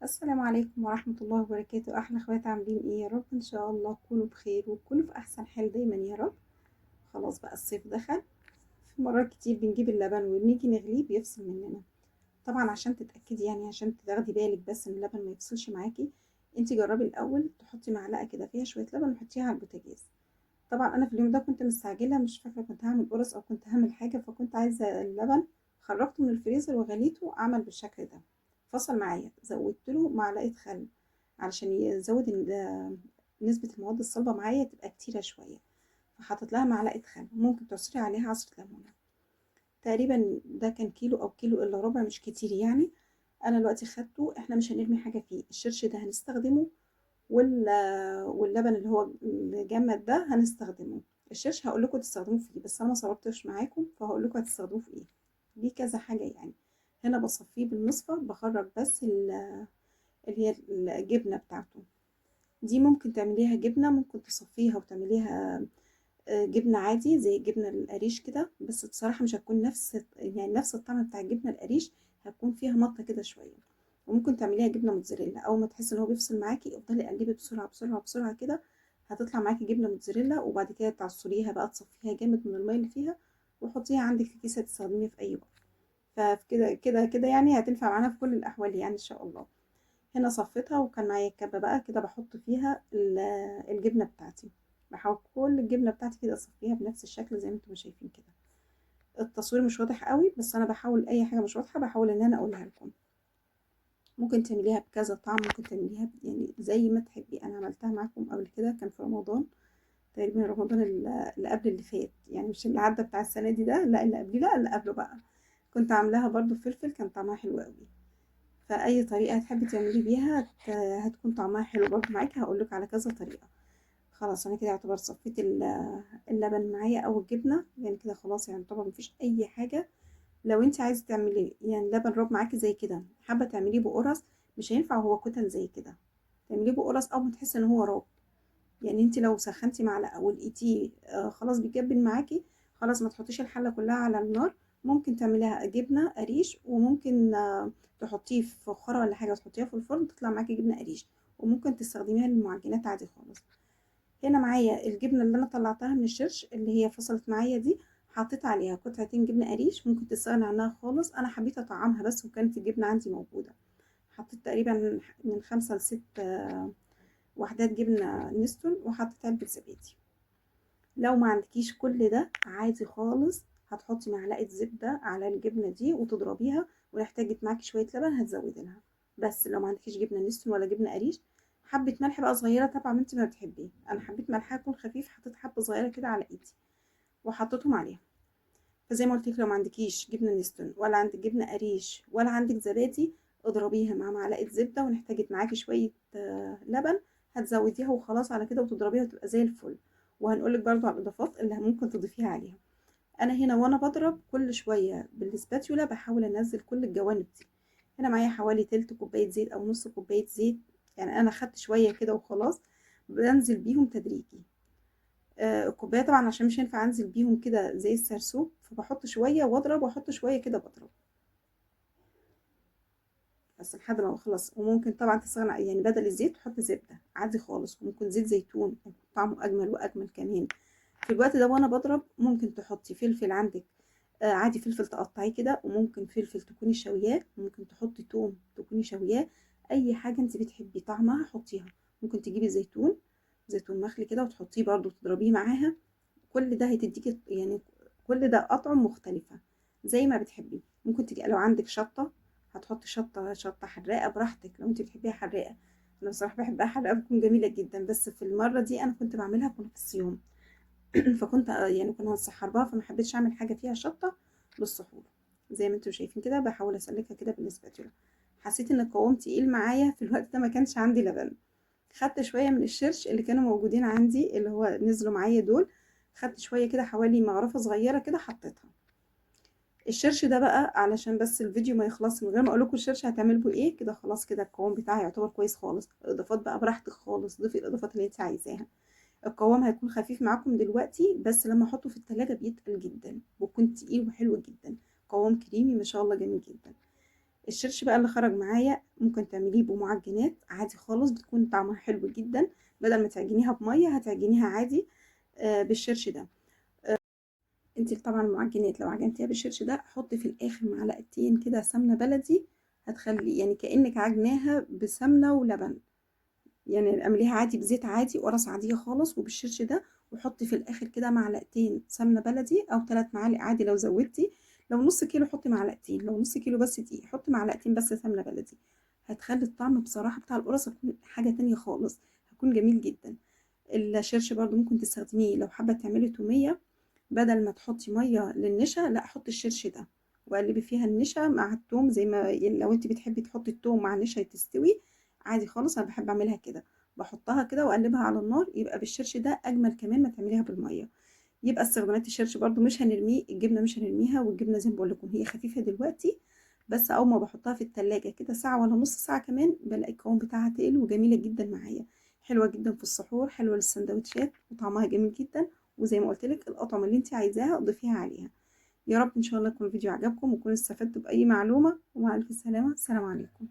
السلام عليكم ورحمة الله وبركاته. أحلى اخوات، عاملين ايه؟ يا رب ان شاء الله تكونوا بخير وتكونوا في احسن حال دايما يا رب. خلاص بقى الصيف دخل. في مرات كتير بنجيب اللبن ونيجي نغليه بيفصل مننا. طبعا عشان تتأكدي، يعني عشان تاخدي بالك بس ان اللبن ما يفصلش معاكي، انتي جربي الاول تحطي معلقة كده فيها شوية لبن وحطيها على البوتاجاز. طبعا انا في اليوم ده كنت مستعجلة، مش فاكرة كنت هعمل قرص او كنت هعمل حاجة، فكنت عايزة اللبن. خرجته من الفريزر وغليته، عمل بالشكل ده. فصل معايا، زودت له معلقة خل علشان يزود نسبة المواد الصلبة معايا تبقى كتيرة شوية. فحطيت لها معلقة خل، ممكن تعصري عليها عصرة ليمونة. تقريبا ده كان كيلو او كيلو الا ربع، مش كتير يعني. انا دلوقتي خدته، احنا مش هنرمي حاجة فيه، الشرش ده هنستخدمه وال... واللبن اللي هو الجمد ده هنستخدمه. الشرش هقول لكم تستخدموه فيه، بس انا ما صرفتش معاكم فهقول لكم هتستخدموه في ايه. ليه كذا حاجة يعني. هنا بصفيه بالمصفى، بخرج بس اللي هي الجبنة بتاعته. دي ممكن تعمليها جبنة، ممكن تصفيها وتعمليها جبنة عادي زي الجبنة القريش كده، بس بصراحة مش هتكون نفس الطعم بتاع الجبنة القريش. هتكون فيها مطة كده شوية. وممكن تعمليها جبنة موتزاريلا، أول ما تحسي إن هو بيفصل معاكي افضلي قلبي بسرعة بسرعة بسرعة كده. هتطلع معاكي جبنة موتزاريلا، وبعد كده تعصريها بقى، تصفيها جامد من المية اللي فيها وحطيها عندك في كيسة تستخدميها في أي وقت. فكده كده كده يعني هتنفع معانا في كل الأحوال يعني إن شاء الله. هنا صفيتها وكان معايا الكبة بقى كده، بحط فيها الجبنة بتاعتي. بحاول كل الجبنة بتاعتي كده اصفيها بنفس الشكل زي ما انتم شايفين كده. التصوير مش واضح قوي، بس انا بحاول اي حاجة مش واضحة بحاول ان انا اقولها لكم. ممكن تعمليها بكذا طعم، ممكن تعمليها يعني زي ما تحبي. انا عملتها معاكم قبل كده، كان في رمضان. تقريبا رمضان اللي قبل اللي فات، يعني مش اللي عدى بتاع السنة دي ده، لا اللي قبليه، لا اللي قبله بقى. كنت عاملاها برضو فلفل، كان طعمها حلو قوي. فأي طريقة تحبي تعملي بيها هتكون طعمها حلو برضو معاكي. هقولك على كذا طريقة. خلاص أنا كده يعتبر صفيت اللبن معايا أو الجبنة، يعني كده خلاص، يعني طبعا مفيش أي حاجة. لو انت عايزة تعملي يعني لبن راب معاكي زي كده، حابة تعمليه بقرص، مش هينفع وهو كتل زي كده. تعمليه بقرص أول ما تحسي إن هو راب. يعني انت لو سخنتي معلقة ولقيتيه خلاص بيجبن معاكي، خلاص ما تحطيش الحلة كلها على النار. ممكن تعمليها جبنة قريش، وممكن تحطيه في فخارة ولا حاجة وتحطيها في الفرن تطلع معاكي جبنة قريش. وممكن تستخدميها للمعجنات عادي خالص. هنا معايا الجبنة اللي انا طلعتها من الشرش اللي هي فصلت معايا دي. حطيت عليها قطعتين جبنة قريش، ممكن تستغني عنها خالص، انا حبيت اطعمها بس وكانت الجبنة عندي موجودة. حطيت تقريبا من 5 ل6 وحدات جبنة نستون، وحطيت علبة زبادي. لو ما عندكيش كل ده عادي خالص، هتحطي معلقة زبدة على الجبنة دي وتضربيها. ونحتاجت معاكي شوية لبن هتزودي لها. بس لو ما عندكيش جبنة نستون ولا جبنة قريش، حبة ملح بقى صغيرة طبعا انت ما بتحبيه. انا حبيت ملحها يكون خفيف، حطيت حبة صغيرة كده على ايدي وحطيتهم عليها. فزي ما قلت لك، لو ما عندكيش جبنة نستون ولا عندك جبنة قريش ولا عندك زبادي، اضربيها مع معلقة زبدة. ونحتاجت معاكي شوية لبن، هتزوديها وخلاص على كده وتضربيها وتبقى زي الفل. وهنقولك برضو على الإضافات اللي ممكن تضيفيها عليها. أنا هنا وأنا بضرب كل شوية بالسباتيولا بحاول أنزل كل الجوانب دي. هنا معايا حوالي تلت كوباية زيت أو نص كوباية زيت. يعني أنا خدت شوية كده وخلاص. بنزل بيهم تدريجي. الكوباية طبعا عشان مش هينفع أنزل بيهم كده زي السرسوب، فبحط شوية وأضرب وأحط شوية كده بضرب. بس لحد ما بخلص. وممكن طبعا تستغنى، يعني بدل الزيت تحط زبدة عادي خالص، وممكن زيت زيتون طعمه أجمل وأجمل كمان. في الوقت ده وانا بضرب ممكن تحطي فلفل عندك عادي، فلفل تقطعيه كده، وممكن فلفل تكوني شوياه، ممكن تحطي توم تكوني شوياه. اي حاجه انت بتحبي طعمها حطيها. ممكن تجيبي زيتون مخلي كده وتحطيه برضو تضربيه معاها. كل ده هتديكي يعني كل ده اطعم مختلفه زي ما بتحبي. ممكن تجي لو عندك شطه، هتحطي شطه حراقه براحتك لو انت بتحبيها حراقه. انا بصراحه بحبها حراقه، بتكون جميله جدا. بس في المره دي انا كنت بعملها كنت في الصيام. فكنت يعني كنا هنسحر بها، فما حبيتش اعمل حاجه فيها شطه للسحور. زي ما انتم شايفين كده بحاول اسلكها كده بالاسباتولا. حسيت ان القوام تقيل معايا في الوقت ده، ما كانش عندي لبن. خدت شويه من الشرش اللي كانوا موجودين عندي، اللي هو نزلوا معايا دول. خدت شويه كده حوالي مغرفه صغيره كده حطيتها. الشرش ده بقى علشان بس الفيديو ما يخلص من غير ما اقول لكم الشرش هتعمل بيه ايه. كده خلاص، كده القوام بتاعي يعتبر كويس خالص. الاضافات بقى براحتك خالص، ضيفي الاضافات اللي انت عايزاها. القوام هيكون خفيف معاكم دلوقتي، بس لما احطه في التلاجة بيتقل جدا ويكون تقيل وحلو جدا. قوام كريمي ما شاء الله، جميل جدا. الشرش بقى اللي خرج معايا ممكن تعمليه بمعجنات عادي خالص، بتكون طعمها حلو جدا. بدل ما تعجنيها بميه هتعجنيها عادي بالشرش ده. انت طبعا المعجنات لو عجنتيها بالشرش ده حطي في الاخر معلقتين كده سمنه بلدي، هتخلي يعني كانك عجناها بسمنه ولبن. يعني اعمليها عادي بزيت عادي قرص عاديه خالص وبالشرش ده، وحطي في الاخر كده معلقتين سمنه بلدي او 3 معالق عادي لو زودتي. لو نص كيلو حطي معلقتين، لو نص كيلو بس دقيق حطي معلقتين بس سمنه بلدي. هتخلي الطعم بصراحه بتاع القرص هيكون حاجه تانية خالص، هيكون جميل جدا. الشرش برضو ممكن تستخدميه لو حابه تعملي توميه، بدل ما تحطي ميه للنشا لا حطي الشرش ده وقلبي فيها النشا مع التوم، زي ما يعني لو انت بتحبي تحطي التوم مع النشا تستوي عادي خالص. انا بحب اعملها كده، بحطها كده واقلبها على النار، يبقى بالشرش ده اجمل كمان ما تعمليها بالميه. يبقى استخدامات الشرش برضو مش هنرميه، الجبنه مش هنرميها، والجبنه زي ما بقول لكم هي خفيفه دلوقتي، بس اول ما بحطها في التلاجة كده ساعه ولا نص ساعه كمان بلاقي القوام بتاعها تقل وجميله جدا معايا. حلوه جدا في السحور، حلوه للسندوتشات، وطعمها جميل جدا. وزي ما قلت لك الاطعمه اللي انت عايزاها ضيفيها عليها. يا رب ان شاء الله يكون الفيديو عجبكم وكون استفدتوا باي معلومه، ومع الف سلامه، السلام عليكم.